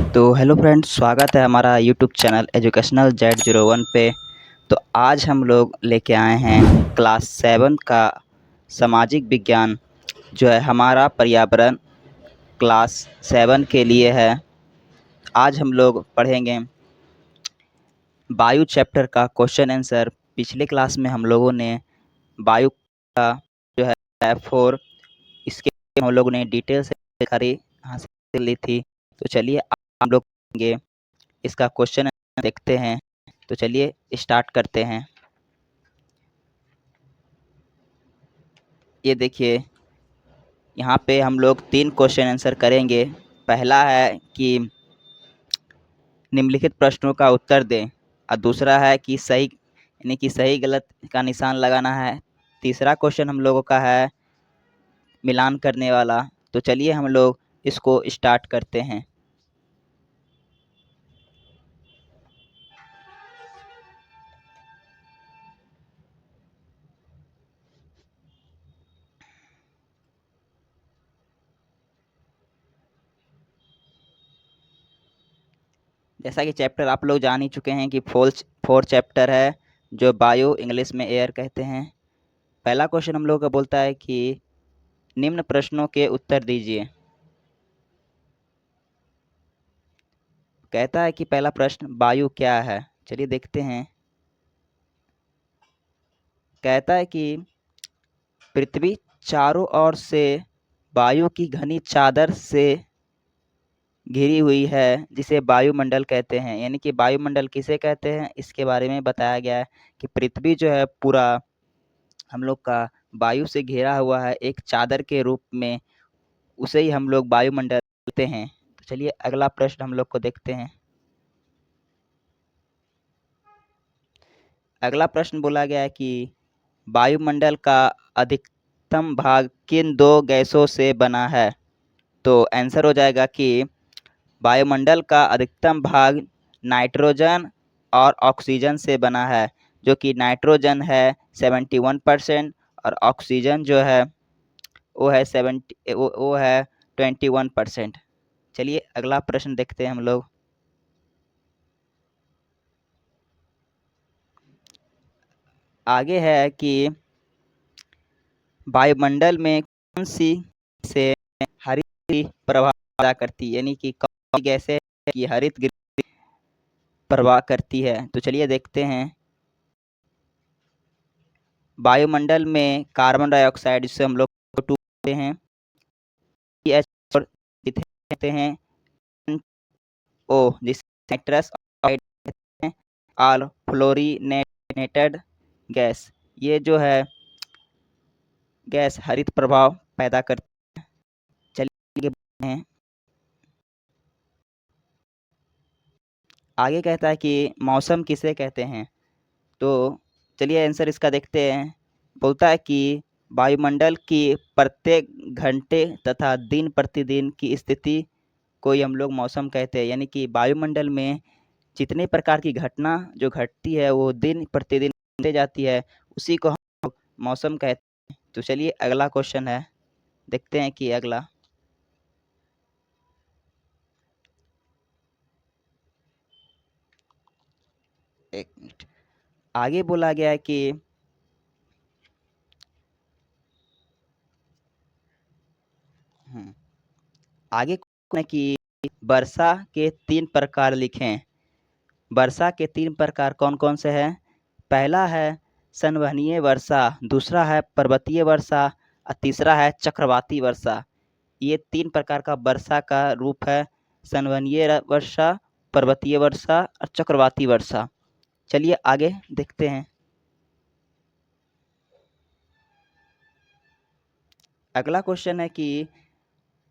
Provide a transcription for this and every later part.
तो hello friends, स्वागत है हमारा यूट्यूब चैनल एजुकेशनल Z01 पे। तो आज हम लोग लेके आए हैं क्लास 7 का सामाजिक विज्ञान, जो है हमारा पर्यावरण क्लास 7 के लिए है। आज हम लोग पढ़ेंगे वायु चैप्टर का क्वेश्चन आंसर। पिछले क्लास में हम लोगों ने वायु का जो है F4 इसके हम लोगों ने डिटेल से जानकारी हासिल ली थी। तो चलिए हम लोग इसका क्वेश्चन देखते हैं। तो चलिए स्टार्ट करते हैं। ये देखिए, यहाँ पे हम लोग 3 क्वेश्चन आंसर करेंगे। पहला है कि निम्नलिखित प्रश्नों का उत्तर दें, और दूसरा है कि सही यानी कि सही गलत का निशान लगाना है। तीसरा क्वेश्चन हम लोगों का है मिलान करने वाला। तो चलिए हम लोग इसको स्टार्ट करते हैं। जैसा कि चैप्टर आप लोग जान ही चुके हैं कि फोर चैप्टर है, जो बायो इंग्लिश में एयर कहते हैं। पहला क्वेश्चन हम लोग का बोलता है कि निम्न प्रश्नों के उत्तर दीजिए। कहता है कि पहला प्रश्न, वायु क्या है? चलिए देखते हैं। कहता है कि पृथ्वी चारों ओर से वायु की घनी चादर से घिरी हुई है, जिसे वायुमंडल कहते हैं। यानी कि वायुमंडल किसे कहते हैं, इसके बारे में बताया गया है कि पृथ्वी जो है पूरा हम लोग का वायु से घिरा हुआ है एक चादर के रूप में। उसे ही हम लोग वायुमंडल कहते हैं। तो चलिए अगला प्रश्न हम लोग को देखते हैं। अगला प्रश्न बोला गया है कि वायुमंडल का अधिकतम भाग किन दो गैसों से बना है? तो आंसर हो जाएगा कि वायुमंडल का अधिकतम भाग नाइट्रोजन और ऑक्सीजन से बना है, जो कि नाइट्रोजन है 71% और ऑक्सीजन जो है वो है 21%। चलिए अगला प्रश्न देखते हैं हम लोग। आगे है कि वायुमंडल में कौन सी से हरित प्रभाव पैदा करती है, यानी कि कौन सी गैसें की हरित गृह प्रवाह करती है? तो चलिए देखते हैं। वायुमंडल में कार्बन डाइऑक्साइड, जिसे हम लोग टू कहते हैं, पीएच कहते हैं, ओ जिसे नाइट्रस ऑक्साइड कहते हैं, और फ्लोरिनेटेड गैस, ये जो है गैस हरित प्रभाव पैदा करती है। चलिए बढ़ते हैं। आगे कहता है कि मौसम किसे कहते हैं? तो चलिए आंसर इसका देखते हैं। बोलता है कि वायुमंडल की प्रत्येक घंटे तथा दिन प्रतिदिन की स्थिति को ही हम लोग मौसम कहते हैं। यानी कि वायुमंडल में जितने प्रकार की घटना जो घटती है वो दिन प्रतिदिन होते जाती है, उसी को हम मौसम कहते हैं। तो चलिए अगला क्वेश्चन है, देखते हैं कि अगला। एक मिनट। आगे बोला गया है कि आगे है कि वर्षा के 3 प्रकार लिखें। वर्षा के 3 प्रकार कौन कौन से हैं? पहला है संवहनीय वर्षा, दूसरा है पर्वतीय वर्षा और तीसरा है चक्रवाती वर्षा। ये 3 प्रकार का वर्षा का रूप है, संवहनीय वर्षा, पर्वतीय वर्षा और चक्रवाती वर्षा। चलिए आगे देखते हैं। अगला क्वेश्चन है कि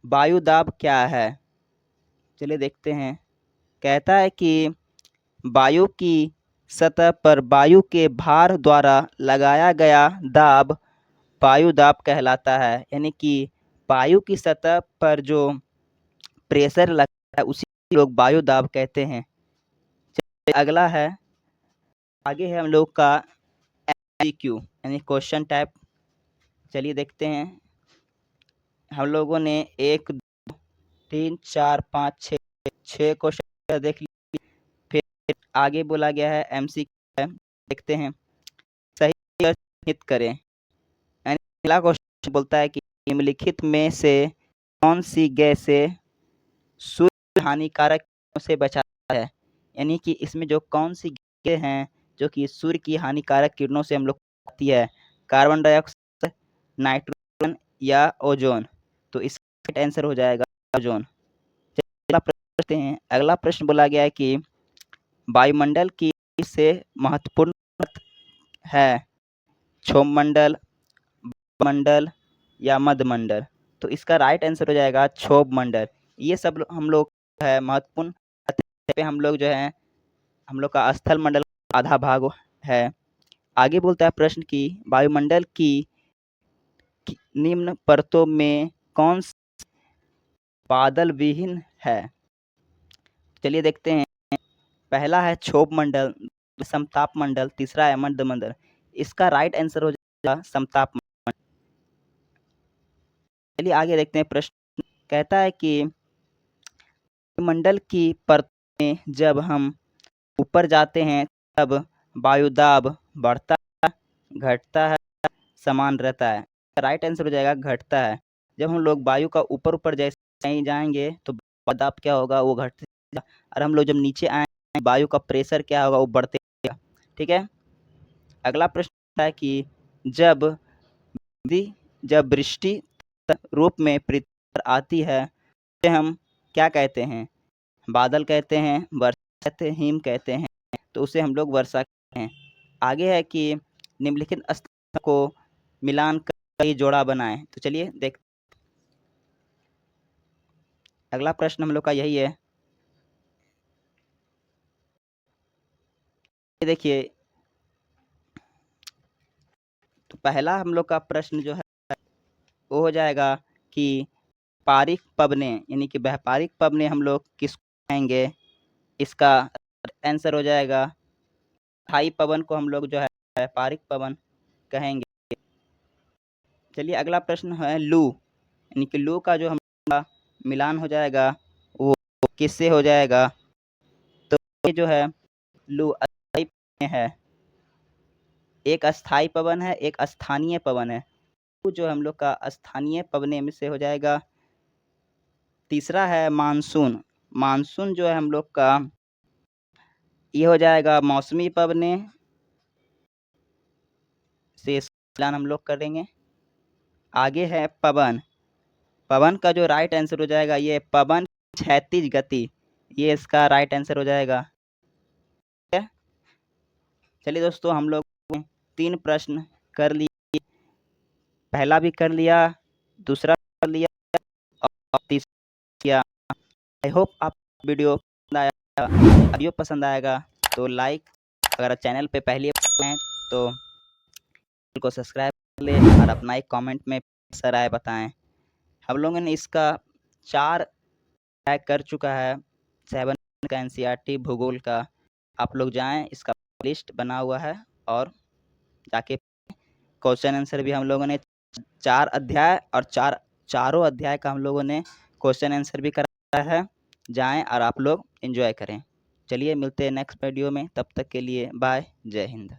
वायु दाब क्या है? चलिए देखते हैं। कहता है कि वायु की सतह पर वायु के भार द्वारा लगाया गया दाब वायु दाब कहलाता है। यानी कि वायु की सतह पर जो प्रेशर लगता है उसी लोग वायु दाब कहते हैं। अगला है, आगे है हम लोग का MCQ यानी क्वेश्चन टाइप। चलिए देखते हैं। हम लोगों ने 1 2 3 4 5 6 6 क्वेश्चन देख लिए। फिर आगे बोला गया है एमसीक्यू है, देखते हैं। सही चिन्हित करें। यानी पहला क्वेश्चन बोलता है कि निम्नलिखित में से कौन सी गैसें सूर्य हानिकारक किरणों से बचाता है। यानी कि इसमें जो कौन सी गैसें हैं जो कि सूर्य की हानिकारक किरणों से हम लोग बचाती है, कार्बन डाइऑक्साइड, नाइट्रोजन या ओजोन। तो इसका राइट आंसर हो जाएगा ओजोन। अगला प्रश्न करते हैं। अगला प्रश्न बोला गया है कि वायुमंडल की से महत्वपूर्ण है क्षोभमंडल, मंडल या मध्यमंडल। तो इसका राइट आंसर हो जाएगा क्षोभमंडल। ये सब हम लोग है महत्वपूर्ण पे हम लोग जो है हम लोग का स्थल मंडल आधा भाग है। आगे बोलता है प्रश्न की वायुमंडल की निम्न परतों में कौन बादल विहीन है। चलिए देखते हैं। पहला है क्षोभमंडल, समताप मंडल, तीसरा है मध्यमंडल। इसका राइट आंसर हो जाएगा समताप मंडल। चलिए आगे देखते हैं। प्रश्न कहता है कि मंडल की परतों में जब हम ऊपर जाते हैं तब वायुदाब बढ़ता है, घटता है, समान रहता है। राइट आंसर हो जाएगा घटता है। जब हम लोग वायु का ऊपर ऊपर जैसे कहीं जाएंगे तो वायुदाब क्या होगा, वो घटता। और हम लोग जब नीचे आए वायु का प्रेशर क्या होगा, वो बढ़ते रहेगा। ठीक है। अगला प्रश्न है कि जब वृष्टि रूप में पृथ्वी पर आती है तो हम क्या कहते हैं। बादल कहते हैं, वर्षा कहते हैं, हिम कहते हैं। तो उसे हम लोग वर्षा कहते हैं। आगे है कि निम्नलिखित स्थानों को मिलान कर जोड़ा बनाएं। तो चलिए देख। अगला प्रश्न हम लोग का यही है। देखिए, तो पहला हम लोग का प्रश्न जो है वो हो जाएगा कि व्यापारिक पवने यानी कि व्यापारिक पवने हम लोग किसको कहेंगे। इसका आंसर हो जाएगा स्थायी पवन को हम लोग जो है व्यापारिक पवन कहेंगे। चलिए अगला प्रश्न है लू, यानी कि लू का जो हमारा मिलान हो जाएगा वो किससे हो जाएगा। तो ये जो है लू अस्थायी पवन है, एक अस्थायी पवन है, एक स्थानीय पवन है। लू जो हम लोग का स्थानीय पवने में से हो जाएगा। तीसरा है मानसून। मानसून जो है हम लोग का ये हो जाएगा मौसमी पवने से मिलान हम लोग करेंगे। आगे है पवन। पवन का जो राइट आंसर हो जाएगा ये पवन क्षैतिज गति, ये इसका राइट आंसर हो जाएगा। ठीक है। चलिए दोस्तों, हम लोग 3 प्रश्न कर लिए। पहला भी कर लिया, दूसरा कर लिया और तीसरा किया। आई होप आप वीडियो पसंद आया। वीडियो पसंद आएगा तो लाइक, अगर चैनल पे पहली बार हैं तो चैनल को सब्सक्राइब कर ले और अपना एक कमेंट में राय बताएं। हम लोगों ने इसका 4 पैक कर चुका है 7 का एनसीईआरटी भूगोल का। आप लोग जाएं, इसका लिस्ट बना हुआ है और जाके क्वेश्चन आंसर भी हम लोगों ने 4 अध्याय और चारों अध्याय का हम लोगों ने क्वेश्चन आंसर भी कराया है। जाएं और आप लोग एंजॉय करें। चलिए मिलते हैं नेक्स्ट वीडियो में, तब तक के लिए बाय, जय हिंद।